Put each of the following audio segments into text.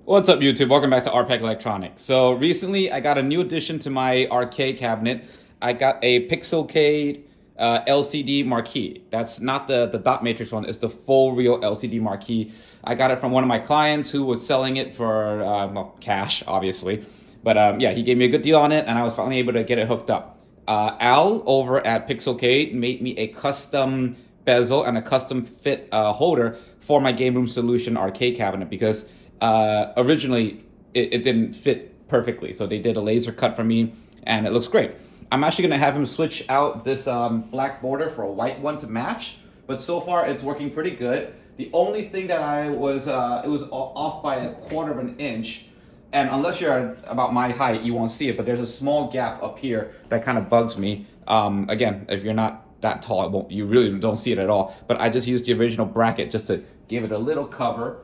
What's up, YouTube? Welcome back to RPEG Electronics. So recently I got a new addition to my arcade cabinet. I got a Pixelcade LCD marquee. That's not the dot matrix one, it's the full real LCD marquee. I got it from one of my clients who was selling it for well, cash, obviously. But yeah, he gave me a good deal on it and I was finally able to get it hooked up. Al over at Pixelcade made me a custom bezel and a custom fit holder for my Game Room Solution arcade cabinet because originally it didn't fit perfectly. So they did a laser cut for me and it looks great. I'm actually going to have him switch out this black border for a white one to match, but so far it's working pretty good. The only thing that it was off by 1/4 of an inch, and unless you're about my height, you won't see it, but there's a small gap up here that kind of bugs me. Again, if you're not that tall, you really don't see it at all, but I just used the original bracket just to give it a little cover,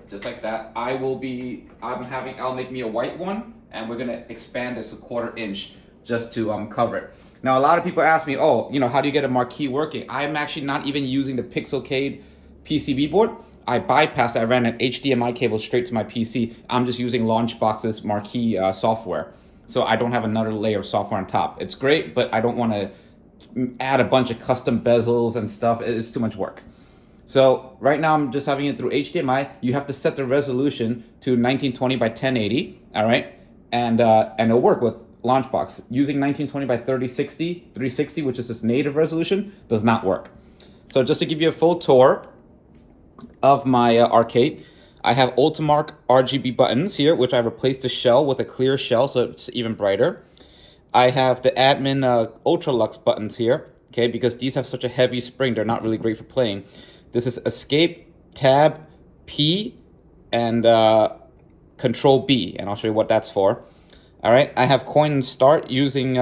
just like that. I'm having Al make me a white one, and we're gonna expand this a 1/4 inch just to cover it. Now, a lot of people ask me, oh, how do you get a marquee working? I'm actually not even using the Pixelcade PCB board. I bypassed, I ran an HDMI cable straight to my PC. I'm just using LaunchBox's marquee software. So I don't have another layer of software on top. It's great, but I don't want to add a bunch of custom bezels and stuff. It's too much work. So right now I'm just having it through HDMI. You have to set the resolution to 1920 by 1080, all right? And it'll work with LaunchBox. Using 1920 by 360, which is its native resolution, does not work. So just to give you a full tour of my arcade, I have Ultimark RGB buttons here, which I replaced the shell with a clear shell so it's even brighter. I have the admin Ultralux buttons here, okay, because these have such a heavy spring, they're not really great for playing. This is Escape, Tab, P, and Control B, and I'll show you what that's for. All right, I have Coin and Start using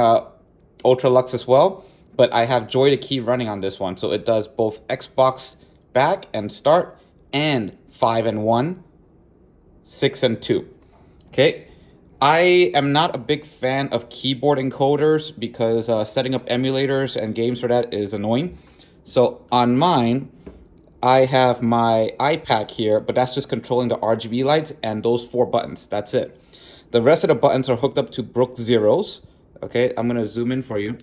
Ultralux as well, but I have Joy to Key running on this one, so it does both Xbox back and start, and 5 and 1, 6 and 2. Okay, I am not a big fan of keyboard encoders because setting up emulators and games for that is annoying. So on mine, I have my iPad here, but that's just controlling the RGB lights and those 4 buttons. That's it. The rest of the buttons are hooked up to Brook Zeros. Okay, I'm gonna zoom in for you.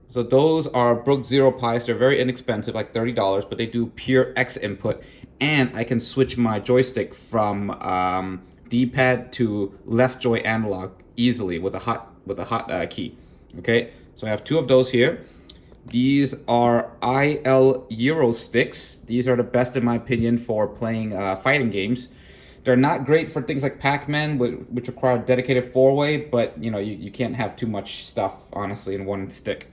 So those are Brook Zero Pis. They're very inexpensive, like $30, but they do pure X input. And I can switch my joystick from D-pad to left joy analog easily with a hot key. Okay, so I have 2 of those here. These are IL Euro sticks. These are the best in my opinion for playing fighting games. They're not great for things like Pac-Man, which require a dedicated 4-way, but you can't have too much stuff, honestly, in one stick.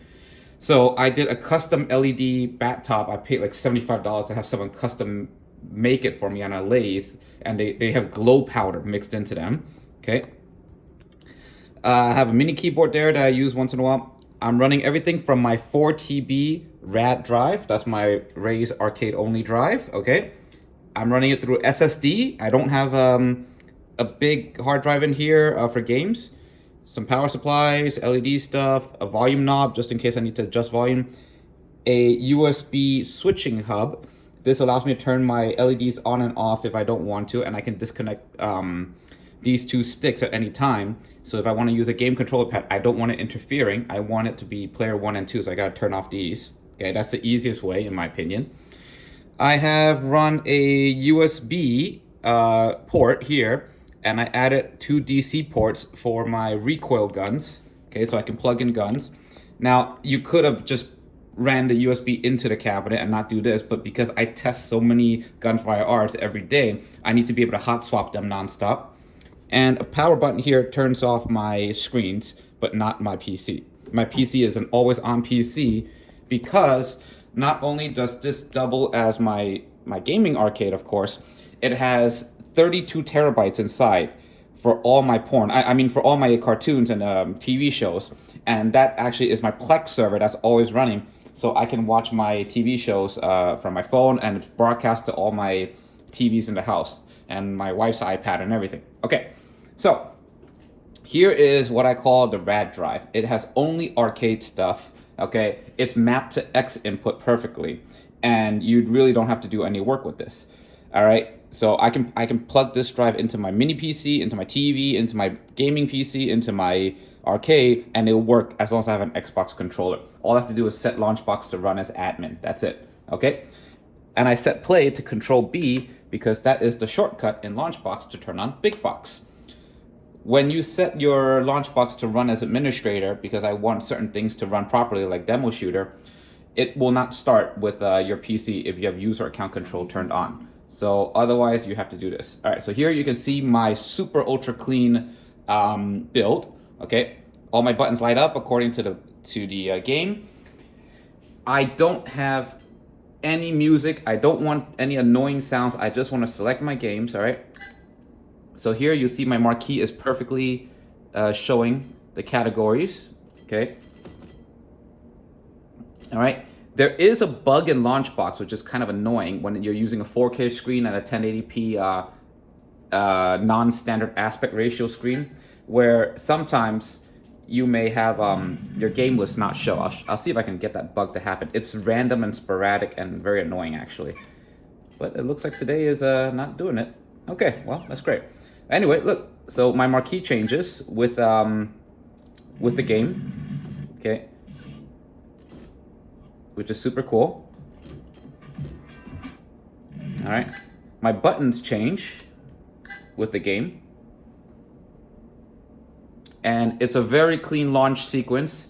So I did a custom LED bat top. I paid like $75 to have someone custom make it for me on a lathe, and they have glow powder mixed into them, okay? I have a mini keyboard there that I use once in a while. I'm running everything from my 4TB RAD drive. That's my Ray's arcade only drive, okay? I'm running it through SSD. I don't have a big hard drive in here for games. Some power supplies, LED stuff, a volume knob just in case I need to adjust volume, a USB switching hub. This allows me to turn my LEDs on and off if I don't want to, and I can disconnect these 2 sticks at any time. So if I want to use a game controller pad, I don't want it interfering. I want it to be player 1 and 2, so I got to turn off these. Okay, that's the easiest way in my opinion. I have run a USB port here, and I added 2 DC ports for my recoil guns. Okay, so I can plug in guns. Now, you could have just ran the USB into the cabinet and not do this, but because I test so many Gunfire Arts every day, I need to be able to hot swap them nonstop. And a power button here turns off my screens, but not my PC. My PC is an always on PC because not only does this double as my gaming arcade, of course, it has 32 terabytes inside for all my porn. I mean, for all my cartoons and TV shows. And that actually is my Plex server that's always running. So I can watch my TV shows from my phone and it's broadcast to all my TVs in the house and my wife's iPad and everything. Okay, so here is what I call the RAD drive. It has only arcade stuff, okay? It's mapped to X input perfectly, and you really don't have to do any work with this, all right? So I can plug this drive into my mini PC, into my TV, into my gaming PC, into my arcade, and it'll work as long as I have an Xbox controller. All I have to do is set LaunchBox to run as admin. That's it. Okay? And I set play to control B because that is the shortcut in LaunchBox to turn on BigBox. When you set your LaunchBox to run as administrator, because I want certain things to run properly like demo shooter, it will not start with your PC if you have user account control turned on. So otherwise you have to do this. All right, so here you can see my super ultra clean build. Okay, all my buttons light up according to the game. I don't have any music. I don't want any annoying sounds. I just want to select my games. All right. So here you see my marquee is perfectly showing the categories. Okay. All right. There is a bug in LaunchBox, which is kind of annoying when you're using a 4K screen and a 1080p non-standard aspect ratio screen, where sometimes you may have your game list not show. I'll see if I can get that bug to happen. It's random and sporadic and very annoying, actually. But it looks like today is not doing it. Okay, well, that's great. Anyway, look. So my marquee changes with the game. Okay. Which is super cool. All right. My buttons change with the game. And it's a very clean launch sequence.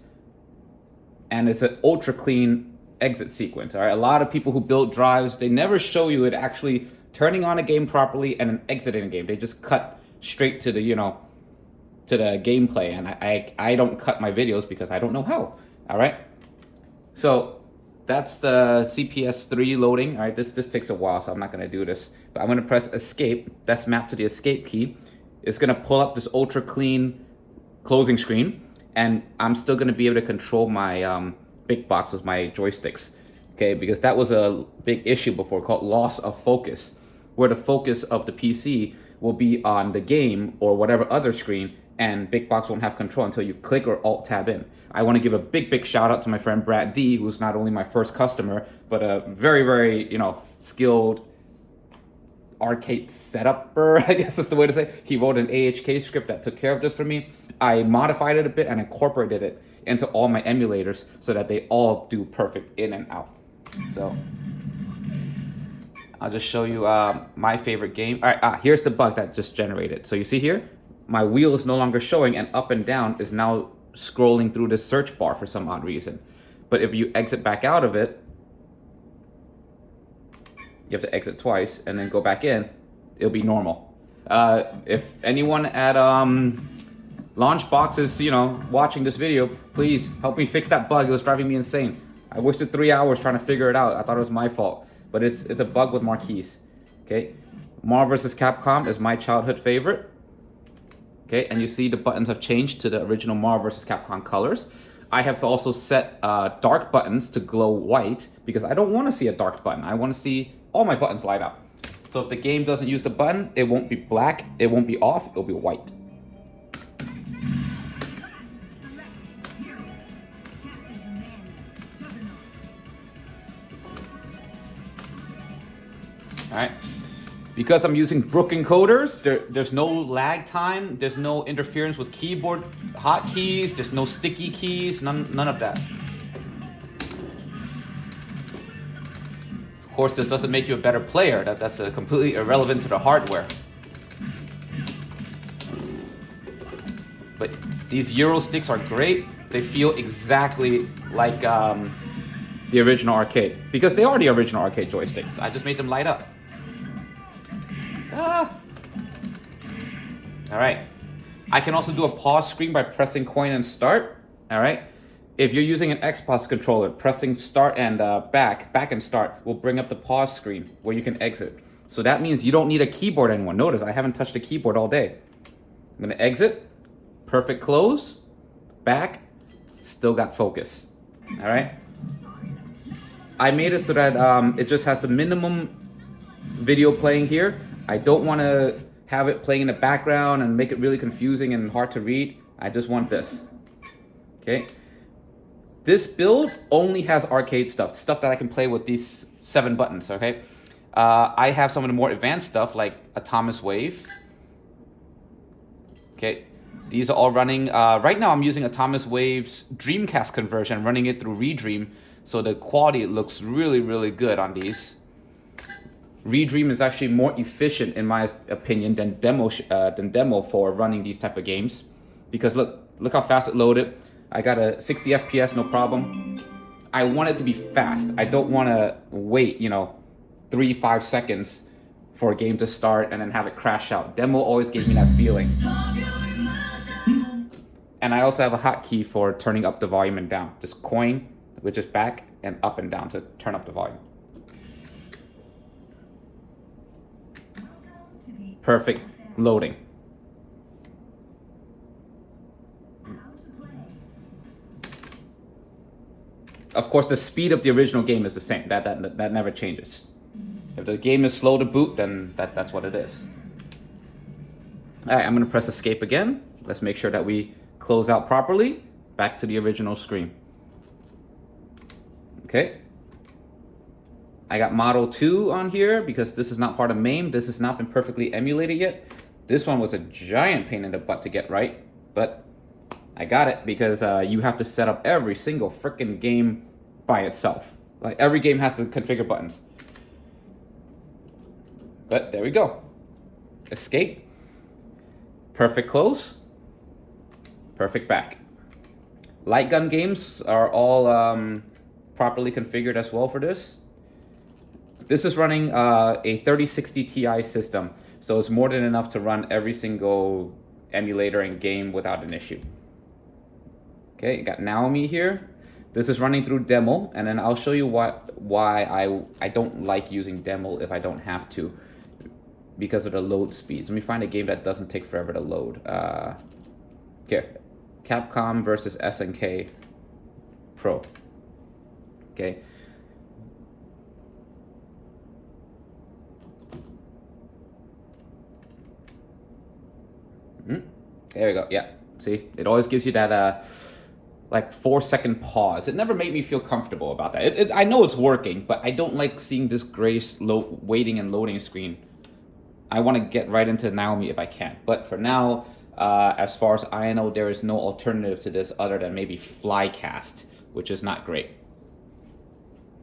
And it's an ultra clean exit sequence. All right. A lot of people who build drives, they never show you it actually turning on a game properly and then exiting a game. They just cut straight to the, to the gameplay. And I don't cut my videos because I don't know how. All right. So that's the CPS3 loading. All right, this takes a while, so I'm not going to do this. But I'm going to press escape. That's mapped to the escape key. It's going to pull up this ultra clean closing screen, and I'm still going to be able to control my BigBox with my joysticks. Okay, because that was a big issue before called loss of focus, where the focus of the PC will be on the game or whatever other screen, and BigBox won't have control until you click or Alt-Tab in. I want to give a big shout out to my friend Brad D, who's not only my first customer, but a very, skilled arcade setupper, I guess is the way to say. He wrote an AHK script that took care of this for me. I modified it a bit and incorporated it into all my emulators so that they all do perfect in and out. So I'll just show you my favorite game. All right, here's the bug that just generated. So you see here, my wheel is no longer showing, and up and down is now scrolling through this search bar for some odd reason. But if you exit back out of it, you have to exit twice and then go back in, it'll be normal. If anyone at LaunchBox is, watching this video, please help me fix that bug. It was driving me insane. I wasted 3 hours trying to figure it out. I thought it was my fault, but it's a bug with marquees. Okay, Marvel vs. Capcom is my childhood favorite. Okay, and you see the buttons have changed to the original Marvel vs. Capcom colors. I have also set dark buttons to glow white because I don't want to see a dark button. I want to see all my buttons light up. So if the game doesn't use the button, it won't be black, it won't be off, it'll be white. All right. Because I'm using Brook encoders, there's no lag time, there's no interference with keyboard hotkeys, there's no sticky keys, none of that. Of course, this doesn't make you a better player. That's completely irrelevant to the hardware. But these Euro sticks are great. They feel exactly like the original arcade, because they are the original arcade joysticks. I just made them light up. All right. I can also do a pause screen by pressing coin and start. All right. If you're using an Xbox controller, pressing start and back and start will bring up the pause screen where you can exit. So that means you don't need a keyboard anymore. Notice I haven't touched a keyboard all day. I'm gonna exit, perfect close, back, still got focus. All right. I made it so that it just has the minimum video playing here. I don't want to have it playing in the background and make it really confusing and hard to read. I just want this. Okay. This build only has arcade stuff that I can play with these 7 buttons, okay? I have some of the more advanced stuff like Atomiswave. Okay, these are all running. Right now I'm using Atomiswave's Dreamcast conversion, running it through Redream, so the quality looks really, really good on these. Redream is actually more efficient, in my opinion, than demo for running these type of games, because look how fast it loaded. I got a 60 FPS, no problem. I want it to be fast. I don't want to wait, 3-5 seconds for a game to start and then have it crash out. Demo always gave me that feeling. And I also have a hotkey for turning up the volume and down. Just coin, which is back, and up and down to turn up the volume. Perfect loading. Of course, the speed of the original game is the same. That never changes. If the game is slow to boot, then that's what it is. All right, I'm going to press escape again. Let's make sure that we close out properly. Back to the original screen. Okay. I got Model 2 on here because this is not part of MAME. This has not been perfectly emulated yet. This one was a giant pain in the butt to get right, but I got it because you have to set up every single freaking game by itself. Like every game has to configure buttons. But there we go. Escape. Perfect close. Perfect back. Light gun games are all properly configured as well for this. This is running a 3060 Ti system, so it's more than enough to run every single emulator and game without an issue. Okay, you got Naomi here. This is running through demo, and then I'll show you why I don't like using demo if I don't have to, because of the load speeds. Let me find a game that doesn't take forever to load. Here, Capcom versus SNK Pro. Okay. There we go. Yeah. See, it always gives you that like 4-second pause. It never made me feel comfortable about that. I know it's working, but I don't like seeing this gray waiting and loading screen. I want to get right into Naomi if I can. But for now, as far as I know, there is no alternative to this other than maybe Flycast, which is not great.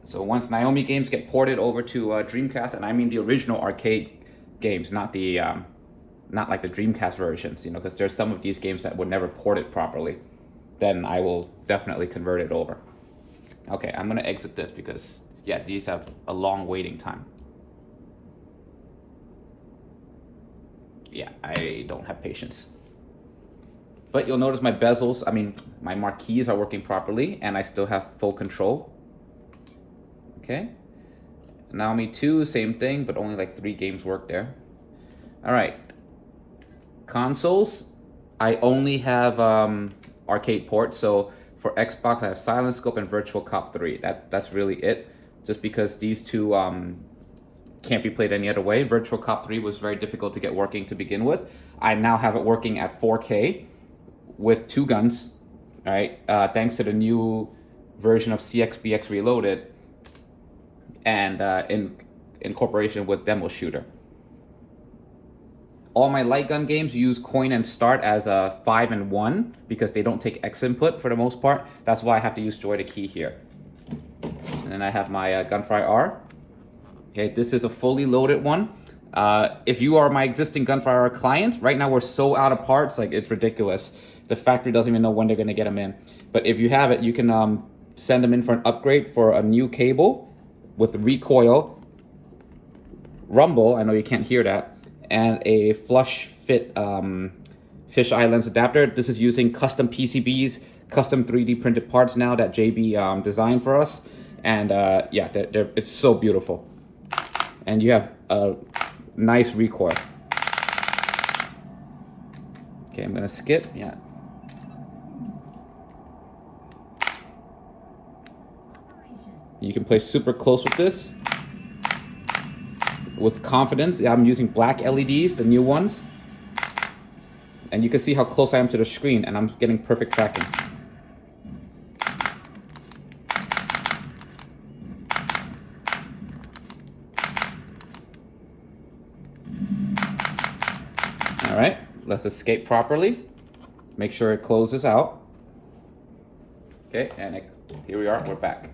So once Naomi games get ported over to Dreamcast, and I mean the original arcade games, not the not like the Dreamcast versions, because there's some of these games that would never port it properly, then I will definitely convert it over. Okay, I'm gonna exit this because, yeah, these have a long waiting time. Yeah, I don't have patience. But you'll notice my bezels, my marquees are working properly, and I still have full control. Okay. Naomi 2, same thing, but only like 3 games work there. All right. Consoles, I only have arcade ports. So for Xbox, I have Silent Scope and Virtual Cop 3. That's really it. Just because these two can't be played any other way. Virtual Cop 3 was very difficult to get working to begin with. I now have it working at 4K with 2 guns. All right. Thanks to the new version of CXBX Reloaded, and in cooperation with Demo Shooter. All my light gun games use coin and start as a 5 and 1 because they don't take X input for the most part. That's why I have to use joy to key here. And then I have my Gunfire R. Okay, this is a fully loaded one. If you are my existing Gunfire R client, right now we're so out of parts, like it's ridiculous. The factory doesn't even know when they're gonna get them in. But if you have it, you can send them in for an upgrade for a new cable with recoil, rumble, I know you can't hear that, and a flush fit fisheye lens adapter. This is using custom PCBs, custom 3D printed parts now that JB designed for us. And yeah, it's so beautiful. And you have a nice recoil. Okay, I'm gonna skip, yeah. You can play super close with this. With confidence. I'm using black LEDs, the new ones. And you can see how close I am to the screen, and I'm getting perfect tracking. right, let's escape properly. Make sure it closes out. Okay, and here we are, we're back.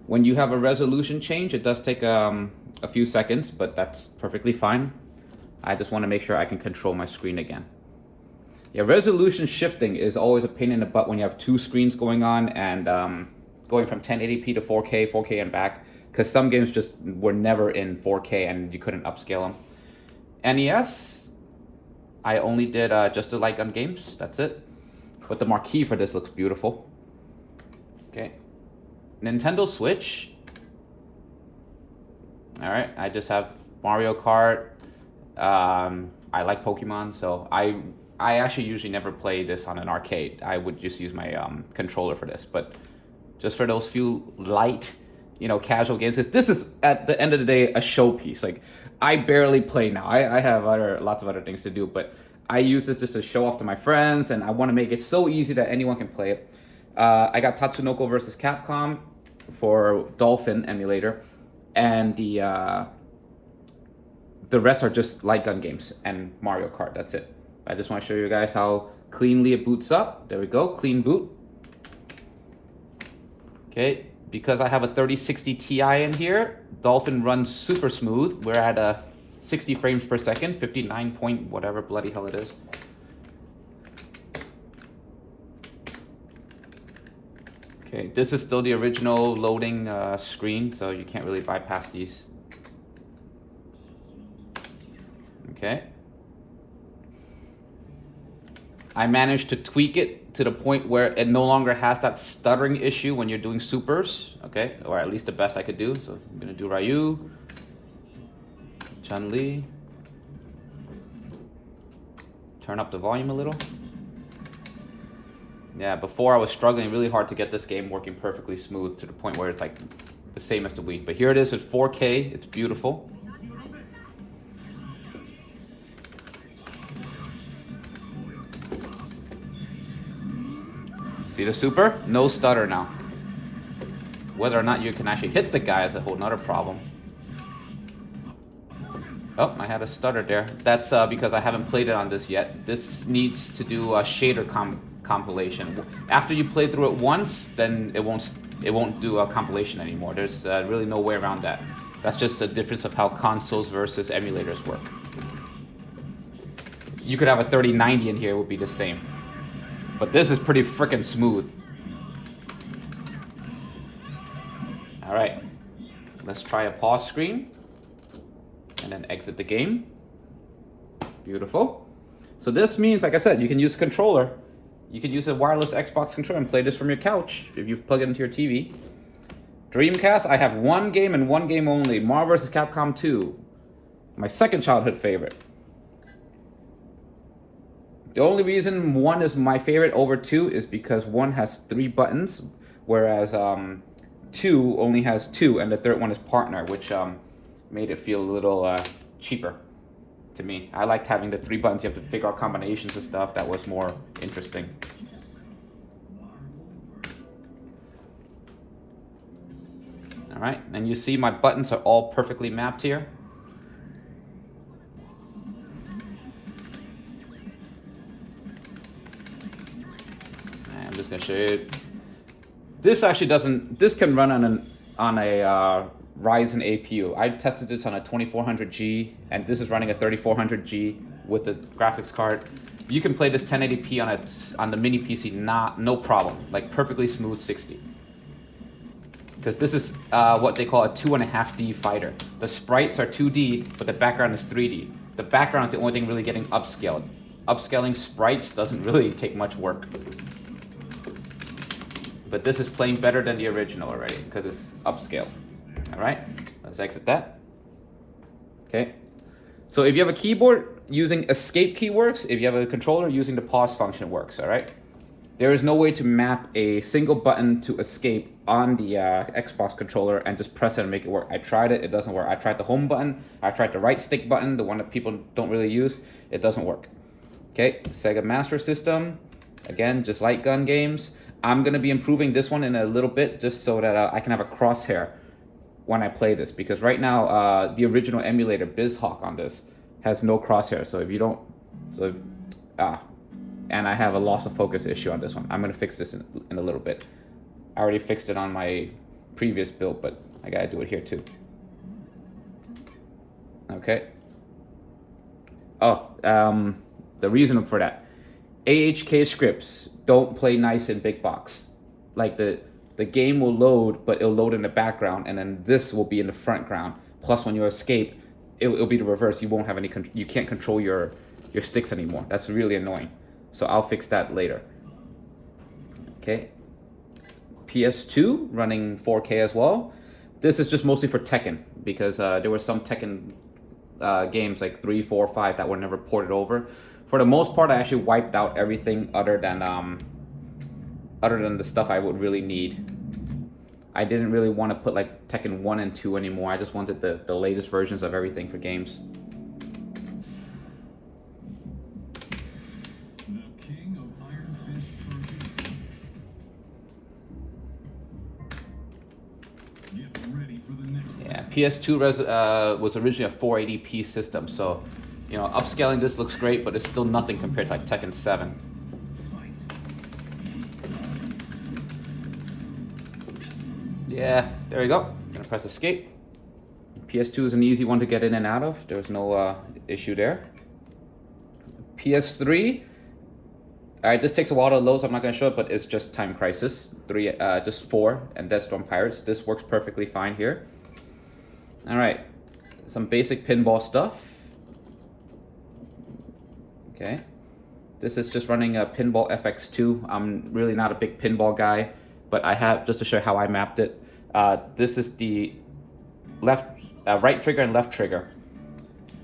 When you have a resolution change, it does take a few seconds, but that's perfectly fine. I just want to make sure I can control my screen again. Yeah, resolution shifting is always a pain in the butt when you have two screens going on and going from 1080p to 4K, 4K and back, because some games just were never in 4K and you couldn't upscale them. NES, I only did just the light gun games, that's it. But the marquee for this looks beautiful. Okay. Nintendo Switch. All right, I just have Mario Kart. I like Pokemon, so I actually usually never play this on an arcade. I would just use my controller for this, but just for those few light, casual games, because this is at the end of the day a showpiece. Like, I barely play now. I have lots of other things to do, but I use this just to show off to my friends, and I want to make it so easy that anyone can play it. I got Tatsunoko versus Capcom for Dolphin emulator, and the rest are just light gun games and Mario Kart. That's it. I just want to show you guys how cleanly it boots up. There we go, clean boot. Okay, because I have a 3060 Ti in here, Dolphin runs super smooth. We're at 60 frames per second, 59 point whatever bloody hell it is. Okay, this is still the original loading screen, so you can't really bypass these. Okay. I managed to tweak it to the point where it no longer has that stuttering issue when you're doing supers, okay? Or at least the best I could do. So I'm gonna do Ryu, Chun-Li. Turn up the volume a little. Yeah, before I was struggling really hard to get this game working perfectly smooth to the point where it's like the same as the Wii. But here it is at 4K, it's beautiful. See the super? No stutter now. Whether or not you can actually hit the guy is a whole nother problem. Oh, I had a stutter there. That's because I haven't played it on this yet. This needs to do a shader compilation. After you play through it once, then it won't do a compilation anymore. There's really no way around that. That's just a difference of how consoles versus emulators work. You could have a 3090 in here, it would be the same. But this is pretty freaking smooth. All right, let's try a pause screen and then exit the game. Beautiful. So this means, like I said, you can use a controller. You can use a wireless Xbox controller and play this from your couch if you plug it into your TV. Dreamcast, I have one game and one game only, Marvel vs. Capcom 2. My second childhood favorite. The only reason 1 is my favorite over 2 is because 1 has 3 buttons, whereas 2 only has 2, and the third one is partner, which made it feel a little cheaper to me. I liked having the 3 buttons. You have to figure out combinations of stuff. That was more interesting. All right, and you see my buttons are all perfectly mapped here. I'm just gonna show you. This actually doesn't. This can run on a Ryzen APU. I tested this on a 2400G, and this is running a 3400G with the graphics card. You can play this 1080p on the mini PC, no problem. Like perfectly smooth 60. Because this is what they call a 2.5D fighter. The sprites are 2D, but the background is 3D. The background is the only thing really getting upscaled. Upscaling sprites doesn't really take much work. But this is playing better than the original already because it's upscaled. All right, let's exit that. Okay, so if you have a keyboard, using escape key works. If you have a controller, using the pause function works. All right, there is no way to map a single button to escape on the Xbox controller and just press it and make it work. I tried it, it doesn't work. I tried the home button, I tried the right stick button, the one that people don't really use. It doesn't work. Okay, Sega Master System, again, just light gun games. I'm gonna be improving this one in a little bit just so that I can have a crosshair when I play this, because right now the original emulator BizHawk on this has no crosshair. So if you don't, and I have a loss of focus issue on this one. I'm gonna fix this in a little bit. I already fixed it on my previous build, but I gotta do it here too. Okay. Oh, the reason for that, AHK scripts don't play nice in BigBox. Like the game will load, but it'll load in the background, and then this will be in the front ground. Plus, when you escape, it'll be the reverse. You won't have any. You can't control your sticks anymore. That's really annoying. So I'll fix that later. Okay. PS2 running 4K as well. This is just mostly for Tekken, because there were some Tekken games like 3, 4, 5 that were never ported over. For the most part, I actually wiped out everything other than the stuff I would really need. I didn't really want to put like Tekken 1 and 2 anymore. I just wanted the latest versions of everything for games. Yeah, PS2 was originally a 480p system, so you know, upscaling this looks great, but it's still nothing compared to like Tekken 7. Yeah, there we go. Gonna press escape. PS2 is an easy one to get in and out of. There was no issue there. PS3. All right, this takes a while to load, so I'm not gonna show it, but it's just Time Crisis 3, just 4, and Death Storm Pirates. This works perfectly fine here. All right, some basic pinball stuff. Okay, this is just running a Pinball FX2. I'm really not a big pinball guy, but I have, just to show how I mapped it. This is the right trigger and left trigger.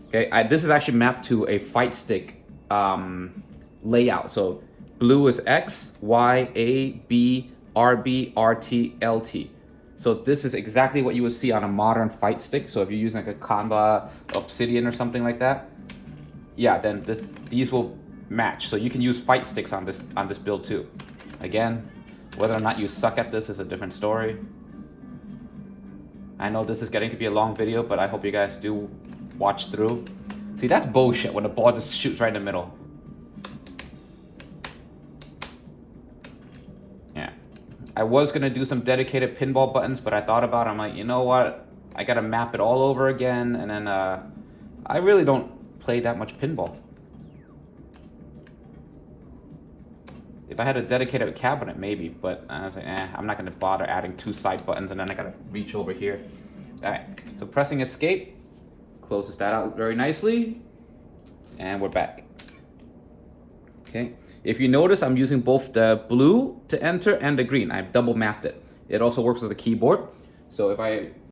Okay, this is actually mapped to a fight stick layout. So blue is X, Y, A, B, RB, RT, LT. So this is exactly what you would see on a modern fight stick. So if you're using like a Kanba Obsidian or something like that, yeah, then these will match. So you can use fight sticks on this build too. Again, whether or not you suck at this is a different story. I know this is getting to be a long video, but I hope you guys do watch through. See, that's bullshit when the ball just shoots right in the middle. Yeah. I was gonna do some dedicated pinball buttons, but I thought about it. I'm like, you know what? I gotta map it all over again, and then I really don't play that much pinball. If I had a dedicated cabinet, maybe, but I was like, I'm not gonna bother adding 2 side buttons, and then I gotta reach over here. All right, so pressing escape closes that out very nicely, and we're back. Okay, if you notice, I'm using both the blue to enter and the green. I've double mapped it. It also works with the keyboard. So if I